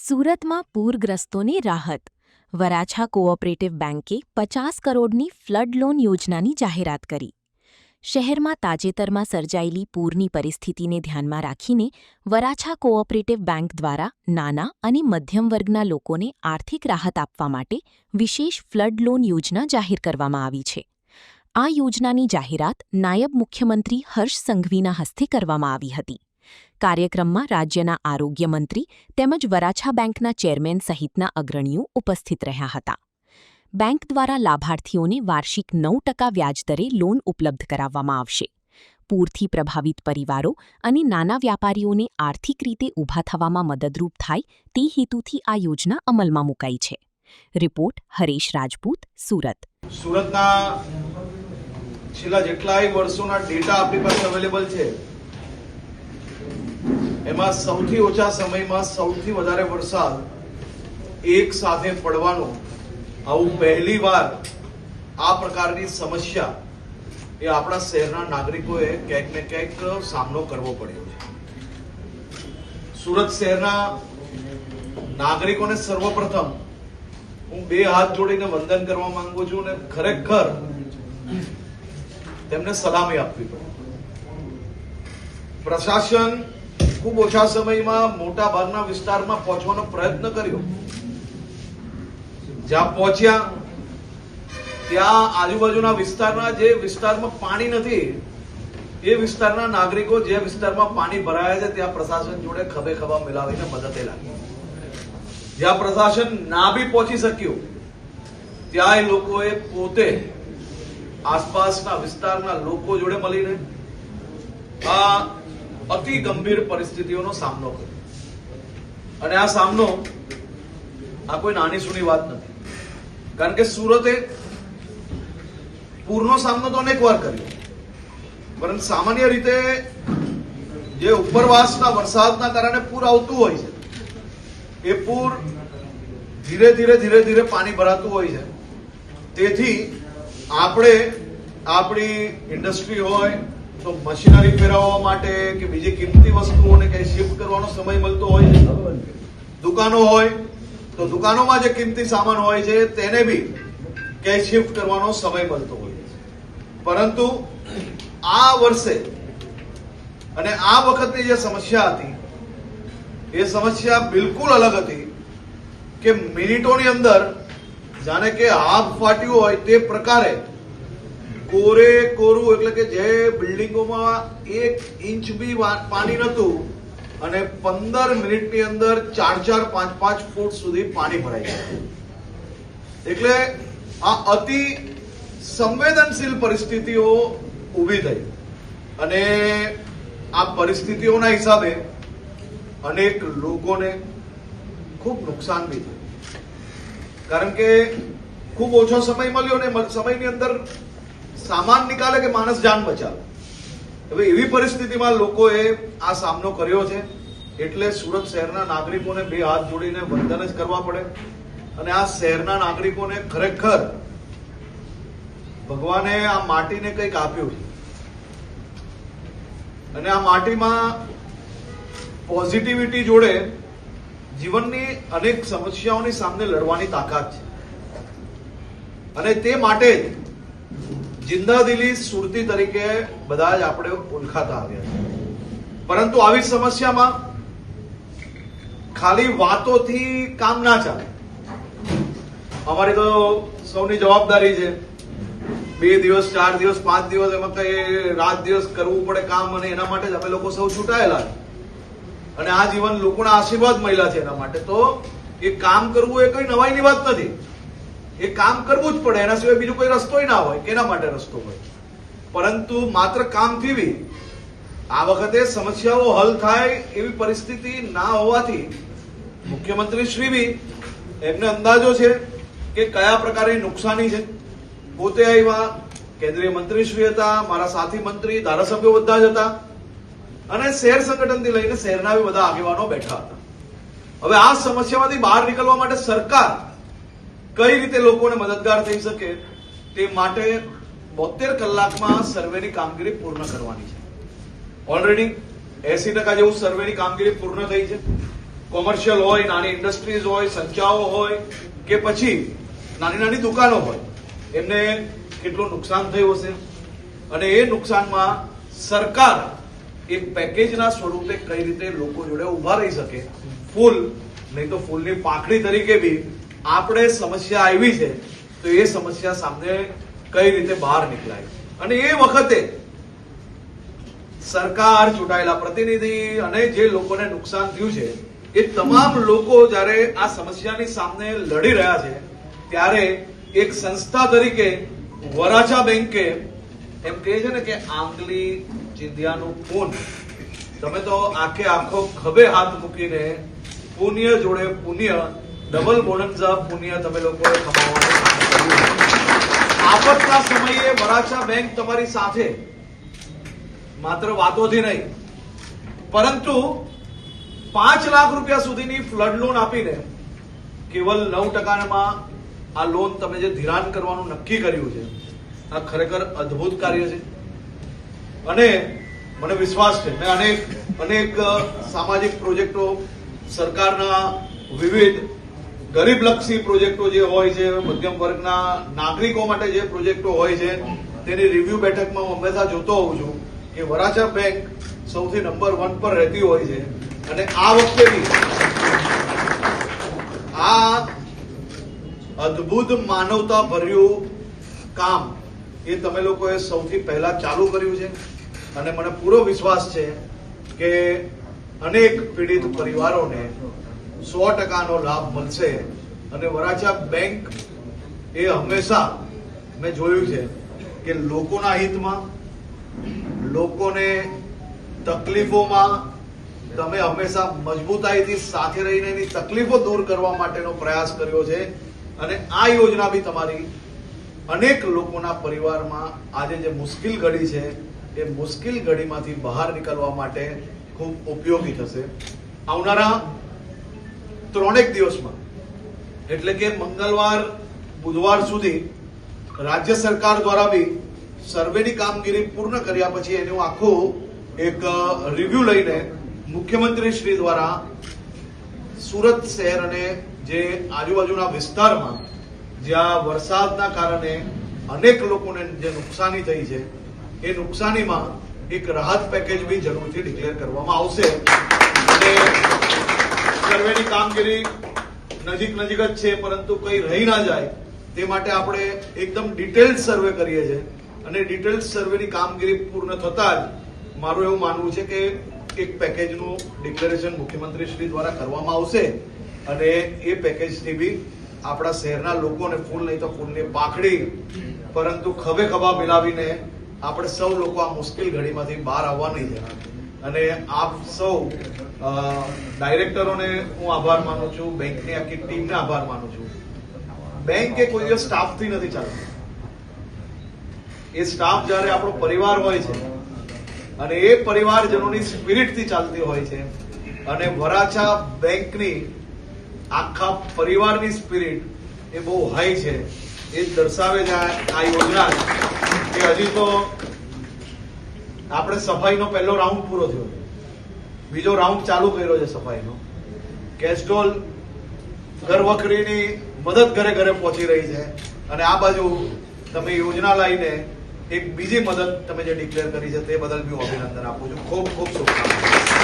સુરતમાં પૂરગ્રસ્તોને રાહત. વરાછા કોઓપરેટિવ બેન્કે 50 કરોડની ફ્લડ લોન યોજનાની જાહેરાત કરી. શહેરમાં તાજેતરમાં સર્જાયેલી પૂરની પરિસ્થિતિને ધ્યાનમાં રાખીને વરાછા કોઓપરેટિવ બેન્ક દ્વારા નાના અને મધ્યમ વર્ગના લોકોને આર્થિક રાહત આપવા માટે વિશેષ ફ્લડ લોન યોજના જાહેર કરવામાં આવી છે. આ યોજનાની જાહેરાત નાયબ મુખ્યમંત્રી હર્ષ સંઘવીના હસ્તે કરવામાં આવી હતી. કાર્યક્રમમાં રાજ્યના આરોગ્ય મંત્રી તેમજ વરાછા બેન્કના ચેરમેન સહિતના અગ્રણીઓ ઉપસ્થિત રહ્યા હતા. બેન્ક દ્વારા લાભાર્થીઓને વાર્ષિક 9% વ્યાજદરે લોન ઉપલબ્ધ કરાવવામાં આવશે. પૂરથી પ્રભાવિત પરિવારો અને નાના વ્યાપારીઓને આર્થિક રીતે ઊભા થવામાં મદદરૂપ થાય તે હેતુથી આ યોજના અમલમાં મુકાઈ છે. રિપોર્ટ હરેશ રાજપૂત, સુરત. સુરતના છેલ્લા જેટલાય વર્ષોના ડેટા આપણી પાસે અવેલેબલ છે, એમાં સૌથી ઓછા સમયમાં સૌથી વધારે વરસાદ એક સાથે પડવાનો આવું પહેલીવાર આ પ્રકારની સમસ્યા એ આપણા શહેરના નાગરિકોએ ક્યાંક ને ક્યાંક સામનો કરવો પડ્યો છે. સુરત શહેરના નાગરિકોને સર્વપ્રથમ હું 2 હાથ જોડીને વંદન કરવા માંગુ છું અને ખરેખર તેમને સલામી આપવી પડે. પ્રશાસન ખૂબ ઓછા સમયમાં મોટા ભાગના વિસ્તારમાં પહોંચવાનો પ્રયત્ન કર્યો. જ્યાં પહોંચ્યા ત્યાં આજુબાજુના વિસ્તારના જે વિસ્તારમાં પાણી નથી એ વિસ્તારના નાગરિકો જે વિસ્તારમાં પાણી ભરાયા છે ત્યાં પ્રશાસન જોડે ખભે ખભા મિલાવીને મદદે લાગી. જ્યાં પ્રશાસન ના બી પહોંચી શક્યું ત્યાં એ લોકોએ પોતે આસપાસના વિસ્તારના લોકો જોડે મળીને આ અતિ ગંભીર પરિસ્થિતિઓનો સામનો કર્યો. અને આ સામનો આ કોઈ નાની સૂની વાત નથી, કારણ કે સુરતે પૂરનો સામનો તો અનેક વાર કર્યો, પરંતુ સામાન્ય રીતે જે ઉપરવાસના વરસાદના કારણે પૂર આવતું હોય છે એ પૂર ધીરે ધીરે પાણી ભરાતું હોય છે. તેથી આપણે આપણી ઇન્ડસ્ટ્રી હોય તો મશીનરી ફેરવવા માટે કે બીજી કિંમતી વસ્તુઓને કઈ શિફ્ટ કરવાનો સમય મળતો હોય છે. દુકાનો હોય તો દુકાનોમાં જે કિંમતી સામાન હોય છે તેને બી ક્યાંય શિફ્ટ કરવાનો સમય મળતો હોય છે. પરંતુ આ વર્ષે અને આ વખતની જે સમસ્યા હતી એ સમસ્યા બિલકુલ અલગ હતી કે મિનિટોની અંદર જાણે કે આગ ફાટ્યું હોય તે પ્રકારે કોરે કોરું, એટલે કે જે બિલ્ડિંગોમાં 1 ઇંચ બી પાણી નહોતું અને 15 મિનિટની અંદર 4-4, 5-5 ફૂટ સુધી પાણી ભરાઈ ગયું. એટલે આ અતિ સંવેદનશીલ પરિસ્થિતિઓ ઊભી થઈ અને આ પરિસ્થિતિઓના હિસાબે અનેક લોકોને ખૂબ નુકસાન બી થયું, કારણ કે ખૂબ ઓછો સમય મળ્યો ને સમયની અંદર સામાન નિકાલે કે માણસ જાન બચાવે. હવે એવી પરિસ્થિતિમાં લોકોએ આ સામનો કર્યો છે. એટલે સુરત શહેરના નાગરિકોને 2 હાથ જોડીને વંદન જ કરવા પડે. અને આ શહેરના નાગરિકોને ખરેખર ભગવાને આ માટીને કંઈક આપ્યું છે અને આ માટીમાં પોઝિટિવિટી જોડે જીવનની અનેક સમસ્યાઓની સામે લડવાની તાકાત છે. અને તે માટે જિંદાદિલી સુરતી તરીકે બધા જ આપણે ઓળખાતા આવ્યા છે. પરંતુ આવી સમસ્યામાં ખાલી વાતોથી કામ ના ચાલે. અમારી તો સૌની જવાબદારી છે 2 દિવસ, 4 દિવસ, 5 દિવસ એમાં કઈ રાત દિવસ કરવું પડે કામ, અને એના માટે જ અમે લોકો સૌ છૂટાયેલા છે. અને આ જીવન લોકોના આશીર્વાદ મળ્યા છે એના માટે. તો એ કામ કરવું એ કઈ નવાઈની વાત નથી. એ કામ કરવું જ પડે, એના સિવાય બીજો કોઈ રસ્તો ના હોય કે એના માટે રસ્તો હોય. પરંતુ માત્ર કામથી બી આ વખતે સમસ્યાઓ હલ થાય એવી પરિસ્થિતિ ના હોવાથી મુખ્યમંત્રી શ્રી બી એમને અંદાજો છે કે કયા પ્રકારની નુકસાની છે. પોતે આવ્યા, કેન્દ્રીય મંત્રી શ્રી હતા, મારા સાથી મંત્રી, ધારાસભ્યો બધા જ હતા અને શહેર સંગઠનથી લઈને શહેરના બી બધા આગેવાનો બેઠા હતા. હવે આ સમસ્યામાંથી બહાર નીકળવા માટે સરકાર કઈ રીતે લોકોને મદદગાર થઈ શકે તે માટે 72 કલાકમાં સર્વેની કામગીરી પૂર્ણ કરવાની છે. ઓલરેડી 80% જેવું સર્વેની કામગીરી પૂર્ણ થઈ છે. કોમર્શિયલ હોય, નાની ઇન્ડસ્ટ્રીઝ હોય, સંસ્થાઓ હોય કે પછી નાની નાની દુકાનો હોય, એમને કેટલું નુકસાન થયું હશે અને એ નુકસાનમાં સરકાર એક પેકેજના સ્વરૂપે કઈ રીતે લોકો જોડે ઉભા રહી શકે, ફૂલ નહીં તો ફૂલની પાંખડી તરીકે બી આપણે સમસ્યા આવી છે તો એ સમસ્યા સામે કઈ રીતે બહાર નીકળાય. અને એ વખતે સરકાર, ચૂંટાયેલા પ્રતિનિધિ અને જે લોકોને નુકસાન થયું છે એ તમામ લોકો જયારે આ સમસ્યાની સામે લડી રહ્યા છે ત્યારે એક સંસ્થા તરીકે વરાછા બેંકે એમ કહે છે ને કે આંગલી ચિંધ્યાનું પૂન, તમે તો આખે આખો ખભે હાથ મૂકીને પુણ્ય જોડે પુણ્ય, ડબલ બોનન્ઝા પુણ્ય તમે લોકોએ કમાવાનું કર્યું. આફતના સમયે વરાછા બેંક તમારી સાથે, માત્ર વાતોથી નહીં પરંતુ 5 લાખ રૂપિયા સુધીની ફ્લડ લોન આપીને કેવલ 9%માં આ લોન તમે જે ધિરાણ કરવાનું નક્કી કર્યું છે, આ ખરેખર અદ્ભુત કાર્ય છે. અને મને વિશ્વાસ છે, મેં અનેક સામાજિક પ્રોજેક્ટો, સરકારના વિવિધ ગરીબલક્ષી પ્રોજેક્ટો જે હોય છે, મધ્યમ વર્ગના નાગરિકો માટે જે પ્રોજેક્ટો હોય છે તેની રિવ્યુ બેઠકમાં હું હંમેશા જોતો હોઉં છું કે વરાછા બેંક સૌથી નંબર 1 પર રહેતી હોય છે. અને આ વખતે બી આ અદ્ભુત માનવતા ભર્યું કામ એ તમે લોકોએ સૌથી પહેલા ચાલુ કર્યું છે. અને મને પૂરો વિશ્વાસ છે કે અનેક પીડિત પરિવારોને 100%નો લાભ મળશે. અને વરાછા બેંક એ હંમેશા મેં જોયું છે કે લોકોના હિતમાં, લોકોને તકલીફોમાં તમે હંમેશા મજબૂતાઈથી સાથે રહીને એની તકલીફો દૂર કરવા માટેનો પ્રયાસ કર્યો છે. અને આ યોજના બી તમારી અનેક લોકોના પરિવારમાં આજે જે મુશ્કેલ ઘડી છે એ મુશ્કેલ ઘડીમાંથી બહાર નીકળવા માટે ખૂબ ઉપયોગી થશે. આવનારા 3 દિવસમાં એટલે કે મંગળવાર, બુધવાર સુધી રાજ્ય સરકાર દ્વારા બી સર્વેની કામગીરી પૂર્ણ કર્યા પછી એનું આખું એક રિવ્યુ લઈને મુખ્યમંત્રી શ્રી દ્વારા સુરત શહેર અને જે આજુબાજુના વિસ્તારમાં જ્યાં વરસાદના કારણે અનેક લોકોને જે નુકસાની થઈ છે એ નુકસાનીમાં એક રાહત પેકેજ બી જરૂરથી ડિક્લેર કરવામાં આવશે. અને સર્વેની કામગીરી નજીક જ છે પરંતુ કઈ રહી ના જાય તે માટે આપણે એકદમ ડિટેલ્ડ સર્વે કરીએ છીએ. અને ડિટેલ્ડ સર્વેની કામગીરી પૂર્ણ થતા જ મારું એવું માનવું છે કે એક પેકેજનું ડિક્લેરેશન મુખ્યમંત્રી શ્રી દ્વારા કરવામાં આવશે. અને એ પેકેજથી બી આપણા શહેરના લોકોને ફૂલ નહીં તો ફૂલની પાંખડી પરંતુ ખભે ખભા મિલાવીને આપણે સૌ લોકો આ મુશ્કેલ ઘડીમાંથી બહાર આવવાની છે. અને આપ સૌ ડાયરેક્ટરોને હું આભાર માનું છું, બેંકની આખી ટીમને આભાર માનું છું. બેંક એ કોઈ દિવસ સ્ટાફથી નથી ચાલતી. એ સ્ટાફ જયારે આપણો પરિવાર હોય છે અને એ પરિવારજનોની સ્પિરિટથી ચાલતી હોય છે. અને વરાછા બેંકની આખા પરિવારની સ્પિરિટ એ બહુ હાઈ છે. એ દર્શાવે છે આ યોજના કે હજી તો આપણે સફાઈનો પહેલો રાઉન્ડ પૂરો થયો, બીજો રાઉન્ડ ચાલુ કર્યો છે સફાઈનો. કેસ્ટ્રોલ ઘર વખરીની મદદ ઘરે ઘરે પહોંચી રહી છે. અને આ બાજુ તમે યોજના લાવીને એક બીજી મદદ તમે જે ડિક્લેર કરી છે તે બદલ બી હું અભિનંદન આપું છું. ખૂબ ખૂબ શુભકામનાઓ.